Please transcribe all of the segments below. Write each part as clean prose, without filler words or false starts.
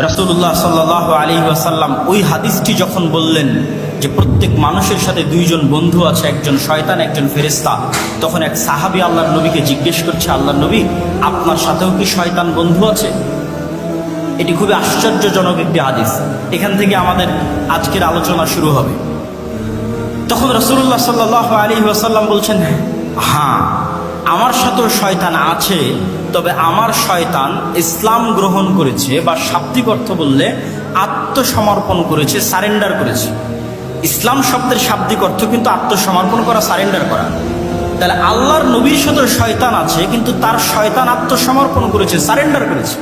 রাসূলুল্লাহ সাল্লাল্লাহু আলাইহি ওয়াসাল্লাম ওই হাদিসটি যখন বললেন যে প্রত্যেক মানুষের সাথে দুইজন বন্ধু আছে, একজন শয়তান একজন ফেরেশতা, তখন এক সাহাবী আল্লাহর নবীকে জিজ্ঞেস করছে, আল্লাহর নবী, আপনার সাথেও কি শয়তান বন্ধু আছে? এটি খুবই আশ্চর্যজনক একটি হাদিস। এখান থেকে আমাদের আজকের আলোচনা শুরু হবে। তখন রাসূলুল্লাহ সাল্লাল্লাহু আলাইহি ওয়াসাল্লাম বলছেন, হ্যাঁ, আমার সাথেও শয়তান আছে, তবে আমার শয়তান ইসলাম গ্রহণ করেছে, বা শাব্দিক অর্থ বললে আত্মসমর্পণ করেছে, সারেন্ডার করেছে। ইসলাম শব্দের শাব্দিক অর্থ কিন্তু আত্মসমর্পণ করা, সারেন্ডার করা। তাহলে আল্লাহর নবীর সাথে শয়তান আছে, কিন্তু তার শয়তান আত্মসমর্পণ করেছে, সারেন্ডার করেছে।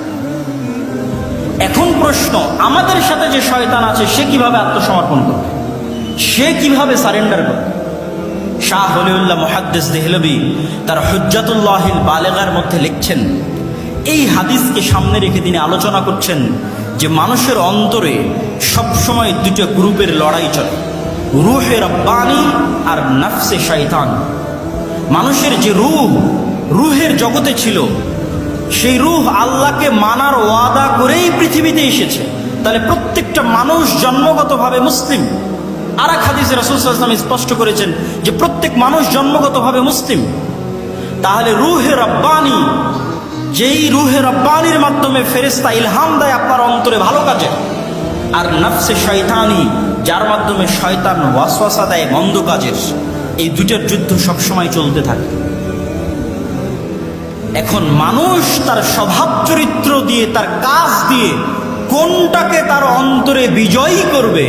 এখন প্রশ্ন, আমাদের সাথে যে শয়তান আছে সে কিভাবে আত্মসমর্পণ করবে, সে কিভাবে সারেন্ডার করবে? শাহ ওলিউল্লাহ মুহাদ্দিস দেহলভী তার হুজ্জাতুল্লাহিল বালেগার মধ্যে লিখছেন, এই হাদিসকে সামনে রেখে তিনি আলোচনা করছেন যে মানুষের অন্তরে সবসময় দুটো গ্রুপের লড়াই চলে, রূহে রব্বানি আর নফসে শয়তান। মানুষের যে রুহের জগতে ছিল, সেই রূহ আল্লাহকে মানার ওয়াদা করেই পৃথিবীতে এসেছে। তাহলে প্রত্যেকটা মানুষ জন্মগতভাবে মুসলিম। আর এক হাদিসে রাসূল সাল্লাল্লাহু আলাইহি ওয়াসাল্লাম স্পষ্ট করেছেন যে প্রত্যেক মানুষ জন্মগতভাবে মুসলিম। তাহলে রূহে রব্বানি, যেই রূহে রব্বানির মাধ্যমে ফেরেশতা ইলহাম দেয় আপনার অন্তরে ভালো কাজে, আর নফসে শয়তানি, যার মাধ্যমে শয়তান ওয়াসওয়াসা দেয় মন্দ কাজের, এই দুটার যুদ্ধ সবসময় চলতে থাকে। এখন মানুষ তার স্বভাব চরিত্র দিয়ে, তার কাজ দিয়ে কোনটাকে তার অন্তরে বিজয়ী করবে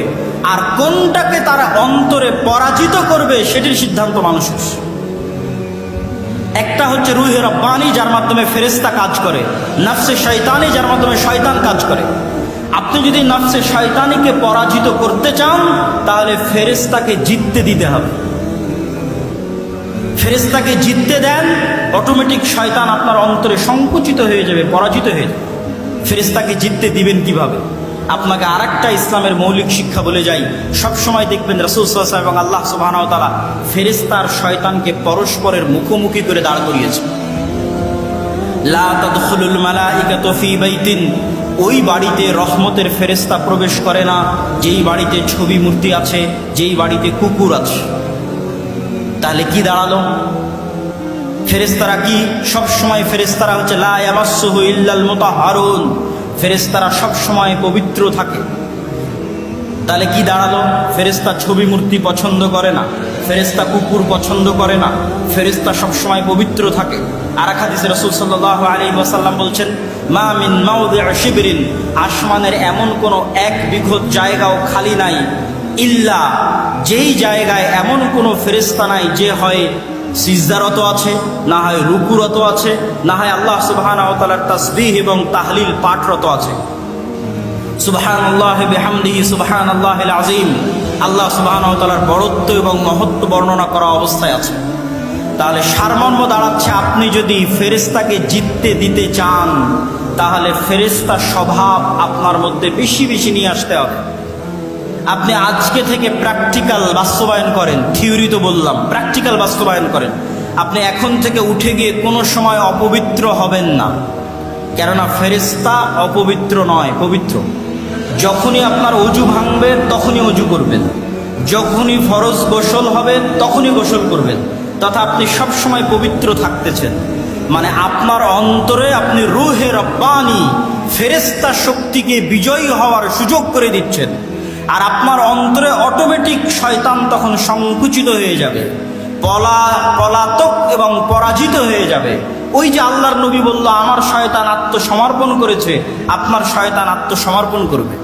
আর কোনটাকে তার অন্তরে পরাজিত করবে, সেটির সিদ্ধান্ত মানুষের। একটা হচ্ছে রূহে রব্বানি, যার মাধ্যমে ফেরেশতা কাজ করে, নফসে শয়তানি, যার মাধ্যমে শয়তান কাজ করে। আপনি যদি নফসে শয়তানিকে পরাজিত করতে চান, তাহলে ফেরেশতাকে জিততে দিতে হবে। ফেরেশতাকে জিততে দেন, অটোমেটিক শয়তান আপনার অন্তরে সংকুচিত হয়ে যাবে, পরাজিত হয়ে যাবে। ফেরেশতাকে জিততে দিবেন কিভাবে? আপনাকে আরেকটা ইসলামের মৌলিক শিক্ষা বলে যাই। সবসময় দেখবেন রাসূল সাল্লাল্লাহু আলাইহি ওয়াসাল্লাম এবং আল্লাহ সুবহানাহু ওয়া তাআলা ফেরেশতা আর শয়তানকে পরস্পরের মুখোমুখি করে দাঁড় করিয়েছে। লা তাদখুলুল মালাইকাতু ফি বাইতিন, ওই বাড়িতে রহমতের ফেরেশতা প্রবেশ করে না যেই বাড়িতে ছবি মূর্তি আছে, যেই বাড়িতে কুকুর আছে। তাহলে কি দাঁড়ালো? ফেরেশতারা কি সবসময়, ফেরেশতারা হচ্ছে লা ইয়ামাসসুহু ইল্লাল মুতাহহারুন, ফেরেশতারা সবসময় পবিত্র থাকে। তাহলে কি দাঁড়ালো? ফেরেশতা ছবি মূর্তি পছন্দ করে না, ফেরেশতা কুকুর পছন্দ করে না, ফেরেশতা সবসময় পবিত্র থাকে। আর এক হাদিসে রাসূল সাল্লাল্লাহু আলাইহি ওয়াসাল্লাম বলছেন, মা মিন মাওদিউ শিবরিন, আসমানের এমন কোনো এক বিঘত জায়গাও খালি নাই, ইল্লা, যেই জায়গায় এমন কোনো ফেরেশতা নাই যে হয় সিজদারত আছে, না হয় রুকুরত আছে, না হয় আল্লাহ সুবহানাহু ওয়া তাআলার তাসবিহ এবং তাহলিল পাঠরত আছে। সুবহানাল্লাহি বিহামদিহি সুবহানাল্লাহিল আযীম, আল্লাহ সুবহানাহু ওয়া তাআলার বড়ত্ব এবং মহত্ব বর্ণনা করা অবস্থায় আছে। তাহলে সারমর্ম দাঁড়াচ্ছে, আপনি যদি ফেরেশতাকে জিততে দিতে চান, তাহলে ফেরেশতার স্বভাব আপনার মধ্যে বেশি বেশি নিয়ে আসতে হবে। আপনি আজকে থেকে প্র্যাকটিক্যাল বাস্তবায়ন করেন, থিওরি তো বললাম, প্র্যাকটিক্যাল বাস্তবায়ন করেন। আপনি এখন থেকে উঠে গিয়ে কোনো সময় অপবিত্র হবেন না, কেননা ফেরেশতা অপবিত্র নয়, পবিত্র। যখনই আপনার অজু ভাঙবে তখনই অজু করবেন, যখনই ফরজ গোসল হবে তখনই গোসল করবেন, তথা আপনি সবসময় পবিত্র থাকতেছেন। মানে আপনার অন্তরে আপনি রূহে রব্বানি, ফেরেশতা শক্তিকে বিজয়ী হওয়ার সুযোগ করে দিচ্ছেন। আর আপনার অন্তরে অটোমেটিক শয়তান তখন সংকুচিত হয়ে যাবে, পলাতক এবং পরাজিত হয়ে যাবে। ওই যে আল্লাহর নবী বলল, আমার শয়তান আত্মসমর্পণ করেছে, আপনার শয়তান আত্মসমর্পণ করবে।